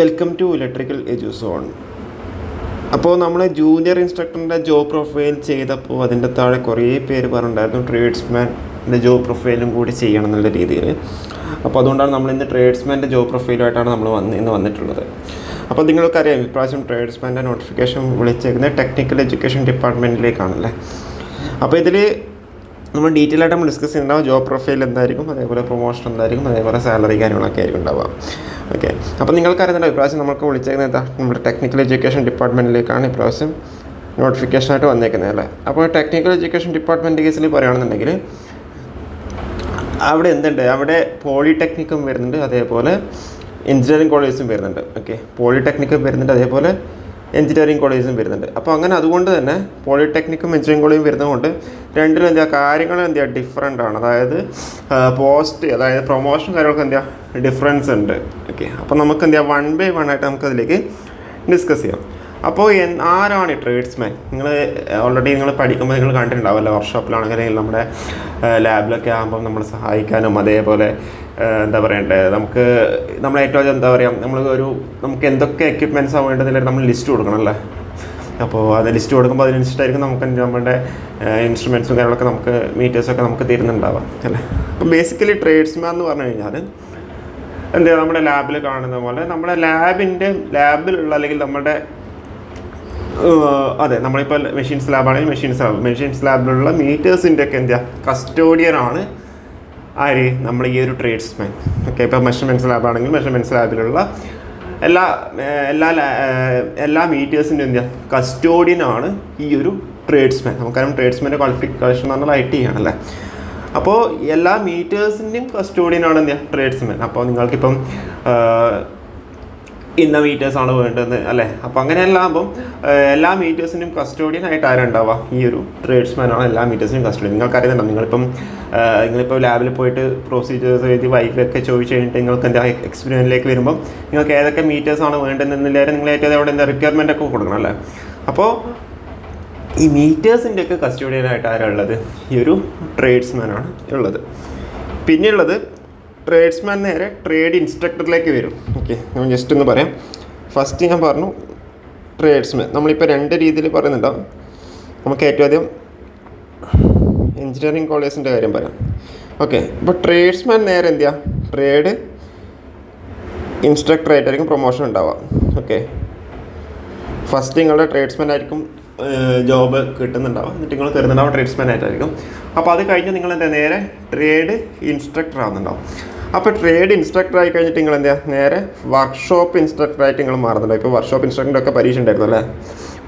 Welcome to electrical എഡ്യൂസോൺ. അപ്പോൾ നമ്മൾ junior ഇൻസ്ട്രക്ടറിൻ്റെ job profile ചെയ്തപ്പോൾ അതിൻ്റെ താഴെ കുറേ പേര് പറഞ്ഞിട്ടുണ്ടായിരുന്നു ട്രേഡ്സ്മാൻ്റെ ജോബ് പ്രൊഫൈലും കൂടി ചെയ്യണം എന്നുള്ള രീതിയിൽ. അപ്പോൾ അതുകൊണ്ടാണ് നമ്മൾ ഇന്ന് ട്രേഡ്സ്മാൻ്റെ ജോബ് പ്രൊഫൈലായിട്ടാണ് നമ്മൾ ഇന്ന് വന്നിട്ടുള്ളത്. അപ്പോൾ നിങ്ങൾക്കറിയാം ഇപ്രാവശ്യം ട്രേഡ്സ്മാൻ്റെ നോട്ടിഫിക്കേഷൻ വിളിച്ചേക്കുന്നത് ടെക്നിക്കൽ എഡ്യൂക്കേഷൻ ഡിപ്പാർട്ട്മെൻറ്റിലേക്കാണല്ലേ. അപ്പോൾ ഇതിൽ നമ്മൾ ഡീറ്റെയിൽ ആയിട്ട് നമ്മൾ ഡിസ്കസ് ചെയ്യുന്നുണ്ടാവും. ജോബ് പ്രൊഫൈൽ എന്തായിരിക്കും, അതേപോലെ പ്രൊമോഷൻ എന്തായിരിക്കും, അതേപോലെ സാലറി കാര്യങ്ങളൊക്കെ ആയിരിക്കും ഉണ്ടാവുക. ഓക്കെ, അപ്പോൾ നിങ്ങൾക്കറിയുന്നുണ്ടോ ഇപ്രാവശ്യം നമുക്ക് വിളിച്ചേക്കുന്നത് എന്താ, നമ്മുടെ ടെക്നിക്കൽ എഡ്യൂക്കേഷൻ ഡിപ്പാർട്ട്മെൻറ്റിലേക്കാണ് ഇപ്രാവശ്യം നോട്ടിഫിക്കേഷനായിട്ട് വന്നേക്കുന്നത് അല്ലേ. അപ്പോൾ ടെക്നിക്കൽ എഡ്യൂക്കേഷൻ ഡിപ്പാർട്ട്മെൻറ്റ് കേസിൽ പറയുകയാണെന്നുണ്ടെങ്കിൽ അവിടെ എന്തുണ്ട്, അവിടെ പോളിടെക്നിക്കും വരുന്നുണ്ട്, അതേപോലെ എഞ്ചിനീയറിംഗ് കോളേജും വരുന്നുണ്ട്. ഓക്കെ, പോളിടെക്നിക്കും വരുന്നുണ്ട്, അതേപോലെ എഞ്ചിനീയറിംഗ് കോളേജും വരുന്നുണ്ട്. അപ്പോൾ അങ്ങനെ അതുകൊണ്ട് തന്നെ പോളിടെക്നിക്കും എഞ്ചിനീയറിംഗ് കോളേജും വരുന്നതുകൊണ്ട് രണ്ടിലും കാര്യങ്ങൾ ഡിഫറെൻ്റ് ആണ്. അതായത് അതായത് പ്രൊമോഷൻ കാര്യങ്ങൾക്ക് ഡിഫറൻസ് ഉണ്ട്. ഓക്കെ, അപ്പോൾ നമുക്ക് വൺ ബൈ വൺ ആയിട്ട് നമുക്കതിലേക്ക് ഡിസ്കസ് ചെയ്യാം. അപ്പോൾ ആരാണ് ഈ ട്രേഡ്സ്മാൻ? ഓൾറെഡി നിങ്ങൾ പഠിക്കുമ്പോൾ നിങ്ങൾ കണ്ടിട്ടുണ്ടാവുമല്ലോ, വർക്ക്ഷോപ്പിലാണെങ്കിൽ നമ്മുടെ ലാബിലൊക്കെ ആകുമ്പം നമ്മൾ സഹായിക്കാനും അതേപോലെ നമ്മൾ ഏറ്റവും നമുക്ക് എന്തൊക്കെ എക്യുപ്മെൻറ്റ്സാണ് വേണ്ടതില്ല നമ്മൾ ലിസ്റ്റ് കൊടുക്കണമല്ലേ. അപ്പോൾ അത് ലിസ്റ്റ് കൊടുക്കുമ്പോൾ അതിനനുസരിച്ചായിരിക്കും നമുക്ക് നമ്മുടെ ഇൻസ്ട്രുമെൻറ്റ്സും കാര്യങ്ങളൊക്കെ നമുക്ക് മീറ്റേഴ്സൊക്കെ നമുക്ക് തരുന്നുണ്ടാവാം അല്ലേ. അപ്പോൾ ബേസിക്കലി ട്രേഡ്സ്മാൻ എന്ന് പറഞ്ഞു കഴിഞ്ഞാൽ നമ്മുടെ ലാബിൽ കാണുന്ന പോലെ നമ്മുടെ ലാബിലുള്ള അല്ലെങ്കിൽ നമ്മളിപ്പോൾ മെഷീൻസ് ലാബാണെങ്കിൽ മെഷീൻസ് ലാബിലുള്ള മീറ്റേഴ്സിൻ്റെ ഒക്കെ കസ്റ്റോഡിയനാണ് ആര്, നമ്മൾ ഈ ഒരു ട്രേഡ്സ്മാൻ. ഓക്കെ, ഇപ്പോൾ മെഷർമെൻറ്റ്സ് ലാബാണെങ്കിൽ മെഷർമെൻറ്റ്സ് ലാബിലുള്ള എല്ലാ മീറ്റേഴ്സിൻ്റെ കസ്റ്റോഡിയനാണ് ഈ ഒരു ട്രേഡ്സ്മാൻ. നമുക്കറിയാം ട്രേഡ്സ്മാൻ്റെ ക്വാളിഫിക്കേഷൻ എന്ന് പറഞ്ഞാൽ IT ആണല്ലേ. അപ്പോൾ എല്ലാ മീറ്റേഴ്സിൻ്റെയും കസ്റ്റോഡിയനാണ് ട്രേഡ്സ്മാൻ. അപ്പോൾ നിങ്ങൾക്കിപ്പം ഇന്ന മീറ്റേഴ്സാണ് വേണ്ടത് അല്ലേ. അപ്പോൾ അങ്ങനെയല്ല, അപ്പം എല്ലാ മീറ്റേഴ്സിൻ്റെയും കസ്റ്റോഡിയനായിട്ട് ആരുണ്ടാവുക, ഈ ഒരു ട്രേഡ്സ്മാനാണ് എല്ലാ മീറ്റേഴ്സിൻ്റെയും കസ്റ്റോഡിയൻ. നിങ്ങൾക്കറിയുന്നുണ്ടോ, നിങ്ങളിപ്പോൾ ലാബിൽ പോയിട്ട് പ്രൊസീജിയേഴ്സ് എഴുതി വൈഫൊക്കെ ചോദിച്ചു കഴിഞ്ഞിട്ട് നിങ്ങൾക്ക് എക്സ്പീരിയൻസിലേക്ക് വരുമ്പം നിങ്ങൾക്ക് ഏതൊക്കെ മീറ്റേഴ്സാണ് വേണ്ടതെന്നില്ലാതെ നിങ്ങൾ ഏറ്റവും അവിടെ റിക്വയർമെൻ്റ് ഒക്കെ കൊടുക്കണം അല്ലേ. അപ്പോൾ ഈ മീറ്റേഴ്സിൻ്റെ ഒക്കെ കസ്റ്റോഡിയനായിട്ട് ആരാളുള്ളത്, ഈ ഒരു ട്രേഡ്സ്മാനാണ് ഉള്ളത്. പിന്നെയുള്ളത് ട്രേഡ്സ്മാൻ നേരെ ട്രേഡ് ഇൻസ്ട്രക്ടറിലേക്ക് വരും. ഓക്കെ, ഞാൻ ജസ്റ്റ് ഒന്ന് പറയാം. ഫസ്റ്റ് ഞാൻ പറഞ്ഞു ട്രേഡ്സ്മാൻ, നമ്മളിപ്പോൾ രണ്ട് രീതിയിൽ പറയുന്നുണ്ടാവും. നമുക്ക് ഏറ്റവും ആദ്യം എഞ്ചിനീയറിംഗ് കോളേജിൻ്റെ കാര്യം പറയാം. ഓക്കെ, അപ്പോൾ ട്രേഡ്സ്മാൻ നേരെ ട്രേഡ് ഇൻസ്ട്രക്ടറായിട്ടായിരിക്കും പ്രൊമോഷൻ ഉണ്ടാവുക. ഓക്കെ, ഫസ്റ്റ് നിങ്ങളുടെ ട്രേഡ്സ്മാൻ ആയിരിക്കും ജോബ് കിട്ടുന്നുണ്ടാവും, എന്നിട്ട് നിങ്ങൾ കയറുന്നുണ്ടാവും ട്രേഡ്സ്മാൻ ആയിട്ടായിരിക്കും. അപ്പോൾ അത് കഴിഞ്ഞ് നിങ്ങൾ നേരെ ട്രേഡ് ഇൻസ്ട്രക്ടർ ആവുന്നുണ്ടാവും. അപ്പോൾ ട്രേഡ് ഇൻസ്ട്രക്ടർ ആയി കഴിഞ്ഞിട്ട് നിങ്ങൾ നേരെ വർക്ക്ഷോപ്പ് ഇൻസ്ട്രക്ടറായിട്ട് നിങ്ങൾ മാറുന്നുണ്ടാവും. ഇപ്പോൾ വർക്ക്ഷോപ്പ് ഇൻസ്ട്രക്ടറിൻ്റെ ഒക്കെ പരീക്ഷ ഉണ്ടായിരുന്നു അല്ലേ.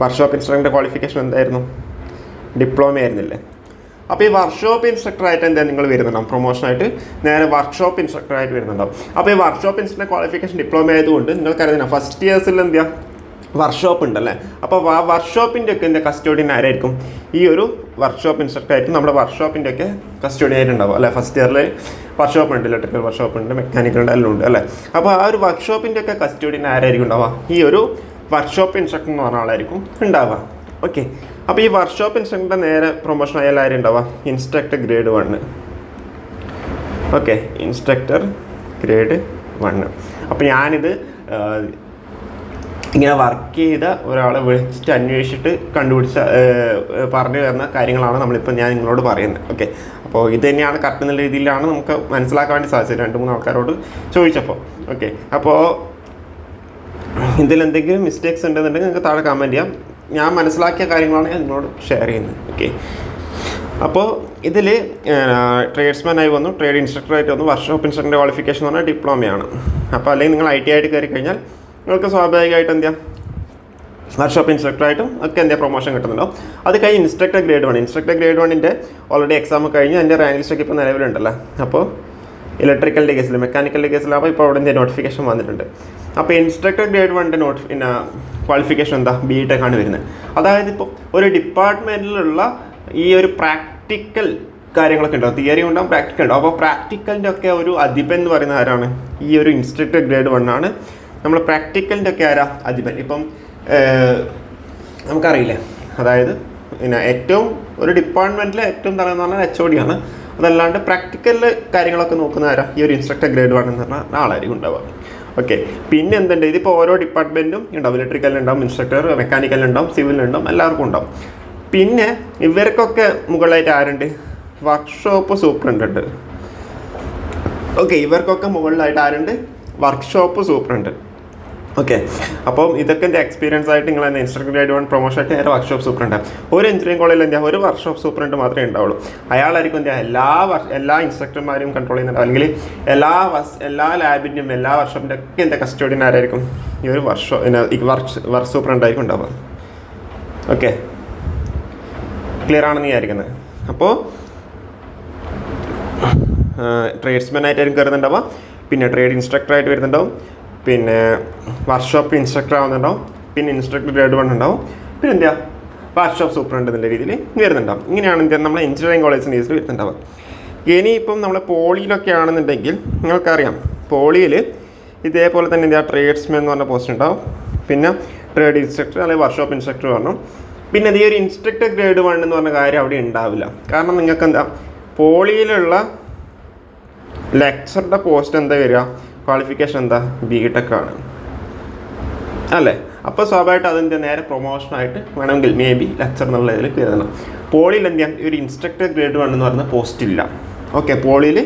വർക്ക്ഷോപ്പ് ഇൻസ്ട്രക്ടറിൻ്റെ ക്വാളിഫിക്കേഷൻ എന്തായിരുന്നു, ഡിപ്ലോമ ആയിരുന്നില്ലേ. അപ്പോൾ ഈ വർക്ക്ഷോപ്പ് ഇൻസ്ട്രക്ടറായിട്ട് നിങ്ങൾ വരുന്നുണ്ടാവും, പ്രൊമോഷനായിട്ട് നേരെ വർക്ക്ഷോപ്പ് ഇൻസ്ട്രക്ടറായിട്ട് വരുന്നുണ്ടാവും. അപ്പോൾ ഈ വർക്ക്ഷോപ്പ് ഇൻസ്ട്രക്ടർ ക്വാളിഫിക്കേഷൻ ഡിപ്ലോമ ആയതുകൊണ്ട് നിങ്ങൾക്കറിയാം ഫസ്റ്റ് ഇയേഴ്സിൽ വർക്ക്ഷോപ്പ് ഉണ്ടല്ലേ. അപ്പോൾ ആ വർക്ക്ഷോപ്പിൻ്റെ ഒക്കെ കസ്റ്റോഡിയൻ ആരായിരിക്കും, ഈ ഒരു വർക്ക്ഷോപ്പ് ഇൻസ്ട്രക്ടർ ആയിരിക്കും നമ്മുടെ വർക്ക്ഷോപ്പിൻ്റെ ഒക്കെ കസ്റ്റോഡിയൻ ആയിട്ടുണ്ടാവും അല്ലേ. ഫസ്റ്റ് ഇയറിൽ വർക്ക്ഷോപ്പ് ഉണ്ട്, ഇലക്ട്രിക്കൽ വർക്ക്ഷോപ്പ് ഉണ്ട്, മെക്കാനിക്കൽ ഉണ്ട്, എല്ലാം ഉണ്ട് അല്ലേ. അപ്പോൾ ആ ഒരു വർക്ക്ഷോപ്പിൻ്റെ ഒക്കെ കസ്റ്റോഡിയൻ ആരായിരിക്കും ഉണ്ടാവുക, ഈ ഒരു വർക്ക്ഷോപ്പ് ഇൻസ്ട്രക്ടർ എന്ന് പറഞ്ഞ ആളായിരിക്കും ഉണ്ടാവുക. ഓക്കെ, അപ്പോൾ ഈ വർക്ക്ഷോപ്പ് ഇൻസ്ട്രക്ടറിൻ്റെ നേരെ പ്രൊമോഷൻ ആയാലും ആരും ഉണ്ടാവുക, instructor grade 1. Okay, instructor grade 1. അപ്പോൾ ഞാനിത് ഇങ്ങനെ വർക്ക് ചെയ്ത ഒരാളെ വിളിച്ചിട്ട് അന്വേഷിച്ചിട്ട് പറഞ്ഞു തരുന്ന കാര്യങ്ങളാണ് ഞാൻ നിങ്ങളോട് പറയുന്നത്. ഓക്കെ, അപ്പോൾ ഇത് തന്നെയാണ് കറക്റ്റ് എന്നുള്ള രീതിയിലാണ് നമുക്ക് മനസ്സിലാക്കാൻ വേണ്ടി സാധിച്ചത് 2-3 ആൾക്കാരോട് ചോദിച്ചപ്പോൾ. ഓക്കെ, അപ്പോൾ ഇതിലെന്തെങ്കിലും മിസ്റ്റേക്സ് ഉണ്ടെന്നുണ്ടെങ്കിൽ നിങ്ങൾക്ക് താഴെ കമൻറ്റ് ചെയ്യാം. ഞാൻ മനസ്സിലാക്കിയ കാര്യങ്ങളാണ് ഞാൻ നിങ്ങളോട് ഷെയർ ചെയ്യുന്നത്. ഓക്കെ, അപ്പോൾ ഇതിൽ ട്രേഡ്സ്മാനായി വന്നു, ട്രേഡ് ഇൻസ്ട്രക്ടറായിട്ട് വന്നു. വർക്ക്ഷോപ്പ് ഇൻസ്ട്രക്ടറിൻ്റെ ക്വാളിഫിക്കേഷൻ എന്ന് പറഞ്ഞാൽ ഡിപ്ലോമയാണ്. അപ്പോൾ അല്ലെങ്കിൽ നിങ്ങൾ IT ആയിട്ട് കയറി കഴിഞ്ഞാൽ നിങ്ങൾക്ക് സ്വാഭാവികമായിട്ട് വർക്ക്ഷോപ്പ് ഇൻസ്ട്രക്ടറായിട്ടും ഒക്കെ പ്രൊമോഷൻ കിട്ടുന്നുണ്ടാവും. അത് കഴിഞ്ഞ് ഇൻസ്ട്രക്ടർ ഗ്രേഡ് 1. ഇൻസ്ട്രക്ടർ ഗ്രേഡ് 1ൻ്റെ ഓൾറെഡി എക്സാം കഴിഞ്ഞ് അതിൻ്റെ റാങ്ക് ലിസ്റ്റൊക്കെ ഇപ്പോൾ നിലവിലുണ്ടല്ലോ. അപ്പോൾ ഇലക്ട്രിക്കലിൻ്റെ കേസിൽ, മെക്കാനിക്കലിൻ്റെ കേസിലാകുമ്പോൾ ഇപ്പോൾ അവിടെ നോട്ടിഫിക്കേഷൻ വന്നിട്ടുണ്ട്. അപ്പോൾ ഇൻസ്ട്രക്ടർ ഗ്രേഡ് 1ൻ്റെ ക്വാളിഫിക്കേഷൻ BTech ആണ് വരുന്നത്. അതായത് ഇപ്പോൾ ഒരു ഡിപ്പാർട്ട്മെൻറ്റിലുള്ള ഈ ഒരു പ്രാക്ടിക്കൽ കാര്യങ്ങളൊക്കെ ഉണ്ടാവും, തിയറി ഉണ്ടാവും, പ്രാക്ടിക്കൽ ഉണ്ടാവും. അപ്പോൾ പ്രാക്ടിക്കലിൻ്റെ ഒക്കെ ഒരു അധിപൻ എന്ന് പറയുന്ന ആരാണ്, ഈ ഒരു ഇൻസ്ട്രക്ടർ ഗ്രേഡ് 1 ആണ്. നമ്മൾ പ്രാക്ടിക്കലിൻ്റെ ഒക്കെ ആരാ അധിപൻ, ഇപ്പം നമുക്കറിയില്ലേ. അതായത് ഏറ്റവും ഒരു ഡിപ്പാർട്ട്മെൻറ്റിലെ ഏറ്റവും തലയെന്ന് പറഞ്ഞാൽ HOD ആണ്. അതല്ലാണ്ട് പ്രാക്ടിക്കൽ കാര്യങ്ങളൊക്കെ നോക്കുന്ന ആരാ, ഈ ഒരു ഇൻസ്ട്രക്ടർ ഗ്രേഡ് 1 എന്ന് പറഞ്ഞാൽ ആളായിരിക്കും ഉണ്ടാവുക. ഓക്കെ. പിന്നെ എന്തുണ്ട്, ഇതിപ്പോൾ ഓരോ ഡിപ്പാർട്ട്മെൻറ്റും ഉണ്ടാവും. ഇലക്ട്രിക്കലിനുണ്ടാവും, ഇൻസ്ട്രക്ടർ, മെക്കാനിക്കലിനുണ്ടാവും, സിവിലിനുണ്ടാവും, എല്ലാവർക്കും ഉണ്ടാവും. പിന്നെ ഇവർക്കൊക്കെ മുകളിലായിട്ട് ആരുണ്ട്? വർക്ക്ഷോപ്പ് സൂപ്രണ്ട് ഉണ്ട്. ഓക്കെ, ഇവർക്കൊക്കെ മുകളിലായിട്ട് ആരുണ്ട്? Workshop superintendent. ഓക്കെ, അപ്പം ഇതൊക്കെ എൻ്റെ എക്സ്പീരിയൻസ് ആയിട്ട് നിങ്ങൾ എന്താ ഇൻസ്ട്രക്ടർ ഗ്രേഡ് 1 പ്രൊമോഷൻ ആയിട്ട് നേരെ വർക്ക്ഷോപ്പ് സൂപ്രണ്ട്. ഒരു എഞ്ചിനീയറിംഗ് കോളേജിൽ എന്താ ഒരു വർക്ക്ഷോപ്പ് സൂപ്രണ്ട് മാത്രമേ ഉണ്ടാവുള്ളൂ. അയാളായിരിക്കും എന്താ എല്ലാ ഇൻസ്ട്രക്ടർമാരും കൺട്രോൾ ചെയ്യുന്നുണ്ടാവും. അല്ലെങ്കിൽ എല്ലാ ലാബിൻ്റെയും എല്ലാ വർക്ക്ഷോപ്പിൻ്റെ ഒക്കെ എന്താ കസ്റ്റോഡിയൻ ആരായിരിക്കും? ഈ ഒരു വർക്ക് സൂപ്രണ്ട് ആയിരിക്കും ഉണ്ടാവുക. ഓക്കെ, ക്ലിയർ ആണെന്ന് വിചാരിക്കുന്നത്. അപ്പോൾ ട്രേഡ്സ്മാൻ ആയിട്ടായിരിക്കും കയറുന്നുണ്ടാവുക, പിന്നെ ട്രേഡ് ഇൻസ്ട്രക്ടറായിട്ട് വരുന്നുണ്ടാവും, പിന്നെ വർക്ക്ഷോപ്പ് ഇൻസ്ട്രക്ടർ ആവുന്നുണ്ടാവും, പിന്നെ ഇൻസ്ട്രക്ടർ ഗ്രേഡ് 1 ഉണ്ടാവും, പിന്നെ എന്താ വർക്ക്ഷോപ്പ് സൂപ്രണ്ട് എന്നുള്ള രീതിയിൽ വരുന്നുണ്ടാവും. ഇങ്ങനെയാണ് എന്താ നമ്മൾ എഞ്ചിനീയറിംഗ് കോളേജിൻ്റെ കേസിൽ വരുന്നുണ്ടാവുക. ഇനിയിപ്പം നമ്മൾ പോളിയിലൊക്കെ ആണെന്നുണ്ടെങ്കിൽ നിങ്ങൾക്കറിയാം, പോളിയിൽ ഇതേപോലെ തന്നെ എന്താ ട്രേഡ്സ്മാൻ എന്ന് പറഞ്ഞ പോസ്റ്റ് ഉണ്ടാവും, പിന്നെ ട്രേഡ് ഇൻസ്ട്രക്ടർ അല്ലെങ്കിൽ വർക്ക്ഷോപ്പ് ഇൻസ്ട്രക്ടർ പറഞ്ഞു. പിന്നെ ഈ ഒരു ഇൻസ്ട്രക്ടർ ഗ്രേഡ് 1 എന്ന് പറഞ്ഞ കാര്യം അവിടെ ഉണ്ടാവില്ല. കാരണം നിങ്ങൾക്ക് എന്താ പോളിയിലുള്ള ലെക്ചറുടെ പോസ്റ്റ് എന്താ വരിക? ക്വാളിഫിക്കേഷൻ എന്താ? BTech ആണ് അല്ലേ? അപ്പോൾ സ്വാഭാവികമായിട്ട് അതിൻ്റെ നേരെ പ്രൊമോഷനായിട്ട് വേണമെങ്കിൽ മേ ബി ലെക്ചർ എന്നുള്ള ഇതിൽ കയറണം. പോളിയിൽ എന്ത് ചെയ്യാം? ഒരു ഇൻസ്ട്രക്ടർ ഗ്രേഡ് 1 എന്ന് പറയുന്ന പോസ്റ്റ് ഇല്ല. ഓക്കെ, പോളിയിൽ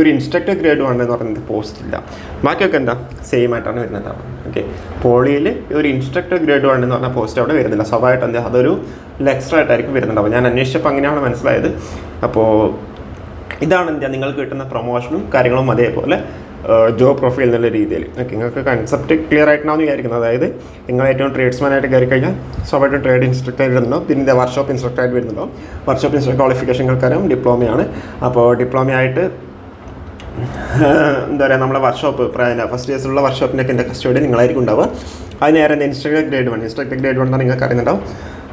ഒരു ഇൻസ്ട്രക്ടർ ഗ്രേഡ് 1 എന്ന് പറയുന്നത് പോസ്റ്റ് ഇല്ല. ബാക്കിയൊക്കെ എന്താ സെയിം ആയിട്ടാണ് വരുന്നുണ്ടാവുക. ഓക്കെ, പോളിയിൽ ഒരു ഇൻസ്ട്രക്ടർ ഗ്രേഡ് 1 എന്ന് പറഞ്ഞ പോസ്റ്റ് അവിടെ വരുന്നില്ല. സ്വാഭാവികമായിട്ട് എന്താ അതൊരു ലെക്ചറായിട്ടായിരിക്കും വരുന്നുണ്ടാവുക. ഞാൻ അന്വേഷിച്ചപ്പോൾ അങ്ങനെയാണ് മനസ്സിലായത്. അപ്പോൾ ഇതാണ് എന്താ നിങ്ങൾക്ക് കിട്ടുന്ന പ്രൊമോഷനും കാര്യങ്ങളും അതേപോലെ ജോബ് പ്രൊഫൈൽ എന്നുള്ള രീതിയിൽ. ഓക്കെ, നിങ്ങൾക്ക് കൺസെപ്റ്റ് ക്ലിയർ ആയിട്ടാണെന്ന് വിചാരിക്കുന്നത്. അതായത് നിങ്ങൾ ഏറ്റവും ട്രേഡ്സ്മാനായിട്ട് കയറി കഴിഞ്ഞാൽ സ്വാഭാവികമായിട്ടും ട്രേഡ് ഇൻസ്ട്രക്ടർ വരുന്നുണ്ടോ, പിന്നെ വർക്ക്ഷോപ്പ് ഇൻസ്ട്രക്ടറായിട്ട് വരുന്നുണ്ടോ. വർക്ക്ഷോപ്പ് ഇൻസ്ട്രക്ടർ ക്വാളിഫിക്കേഷൻകൾക്കാരും ഡിപ്ലോമയാണ്. അപ്പോൾ ഡിപ്ലോമയായിട്ട് എന്താ പറയുക, നമ്മളെ വർക്ക്ഷോപ്പ് ഫസ്റ്റ് ഇയേഴ്സിലുള്ള വർക്ക്ഷോപ്പിൻ്റെയൊക്കെ എൻ്റെ കസ്റ്റഡി നിങ്ങളായിരിക്കും ഉണ്ടാവുക. അത് നേരെ എന്താ ഇൻസ്ട്രക്ടർ ഗ്രേഡ് 1 എന്ന് നിങ്ങൾക്ക് അറിയുന്നുണ്ടാവും.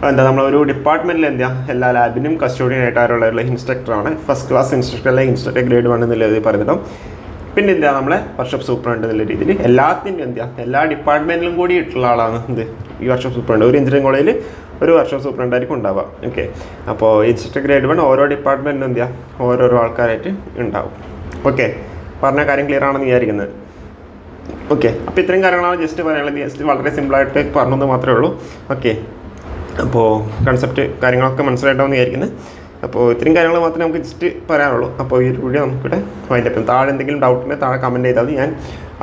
എന്താ നമ്മളൊരു ഡിപ്പാർട്ട്മെൻറ്റിൽ എന്താ എല്ലാ ലാബിനും കസ്റ്റോഡിയനായിട്ട് ആരുള്ള ഇൻസ്ട്രക്ടറാണ്. ഫസ്റ്റ് ക്ലാസ് ഇൻസ്ട്രക്ടർ അല്ലെങ്കിൽ ഇൻസ്ട്രക്ടർ ഗ്രേഡ് 1 എന്നുള്ളത് പറയുന്നുണ്ടാവും. പിന്നെ എന്താ നമ്മളെ വർക്ക്ഷോപ്പ് സൂപ്രണ്ട് എന്നുള്ള രീതിയിൽ എല്ലാത്തിനും എന്താ എല്ലാ ഡിപ്പാർട്ട്മെൻറ്റിലും കൂടി ഇട്ടുള്ള ആളാണ് എന്ത് ഈ വർക്ക്ഷോപ്പ് സൂപ്രണ്ട്. ഒരു എഞ്ചിനീയറിംഗ് കോളേജിൽ ഒരു വർക്ക്ഷോപ്പ് സൂപ്രണ്ടായിരിക്കും ഉണ്ടാവുക. ഓക്കെ, അപ്പോൾ ഇൻസ്ട്രക്ടർ ഗ്രേഡ് 1 ഓരോ ഡിപ്പാർട്ട്മെൻറ്റിലും എന്താ ഓരോരോ ആൾക്കാരായിട്ട് ഉണ്ടാവും. ഓക്കെ, പറഞ്ഞ കാര്യം ക്ലിയർ ആണെന്ന് വിചാരിക്കുന്നത്. ഓക്കെ, അപ്പോൾ ഇത്രയും കാര്യങ്ങളാണ് ജസ്റ്റ് പറയാനുള്ളത്. ജസ്റ്റ് വളരെ സിമ്പിളായിട്ട് പറഞ്ഞത് മാത്രമേ ഉള്ളൂ. ഓക്കെ, അപ്പോൾ കൺസെപ്റ്റ് കാര്യങ്ങളൊക്കെ മനസ്സിലായിട്ടാണെന്ന് വിചാരിക്കുന്നത്. അപ്പോൾ ഇത്രയും കാര്യങ്ങൾ മാത്രമേ നമുക്ക് ജസ്റ്റ് പറയാനുള്ളൂ. അപ്പോൾ ഈ ഒരു വീഡിയോ നമുക്കിവിടെ വൈൻഡപ്പ്. താഴെ എന്തെങ്കിലും ഡൗട്ട് ഉണ്ടെങ്കിൽ താഴെ കമൻറ്റ് ചെയ്താൽ ഞാൻ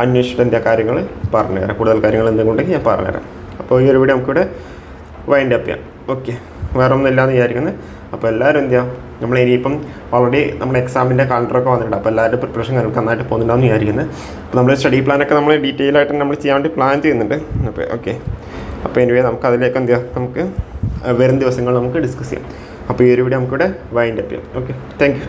അന്വേഷിച്ചിട്ട് എന്താ കാര്യങ്ങൾ പറഞ്ഞുതരാം. കൂടുതൽ കാര്യങ്ങൾ എന്തെങ്കിലും ഉണ്ടെങ്കിൽ ഞാൻ പറഞ്ഞുതരാം. അപ്പോൾ ഈ ഒരു വീഡിയോ നമുക്കിവിടെ വൈൻഡപ്പ് ചെയ്യാം. ഓക്കെ, വേറെ ഒന്നും ഇല്ലയെന്ന് വിചാരിക്കുന്നത്. അപ്പോൾ എല്ലാവരും എന്ത് ചെയ്യാം, നമ്മൾ ഇനിയിപ്പം ഓൾറെഡി നമ്മുടെ എക്സാമിൻ്റെ കാലണ്ടറൊക്കെ വന്നിട്ടുണ്ട്. അപ്പോൾ എല്ലാവരും പ്രിപ്പറേഷൻ കാര്യങ്ങൾക്ക് നന്നായിട്ട് പോകുന്നുണ്ടാവും വിചാരിക്കുന്നത്. അപ്പോൾ നമ്മൾ സ്റ്റഡി പ്ലാനൊക്കെ നമ്മൾ ഡീറ്റെയിൽ ആയിട്ട് നമ്മൾ ചെയ്യാൻ വേണ്ടി പ്ലാൻ ചെയ്യുന്നുണ്ട്. അപ്പോൾ ഓക്കെ, അപ്പോൾ എനിവേ നമുക്ക് അതിലേക്ക് എന്ത് ചെയ്യാം, നമുക്ക് വരും ദിവസങ്ങൾ നമുക്ക് ഡിസ്കസ് ചെയ്യാം. അപ്പോൾ ഈ ഒരു വീഡിയോ നമുക്കിവിടെ വൈൻഡപ്പ് ചെയ്യാം. Okay, thank you.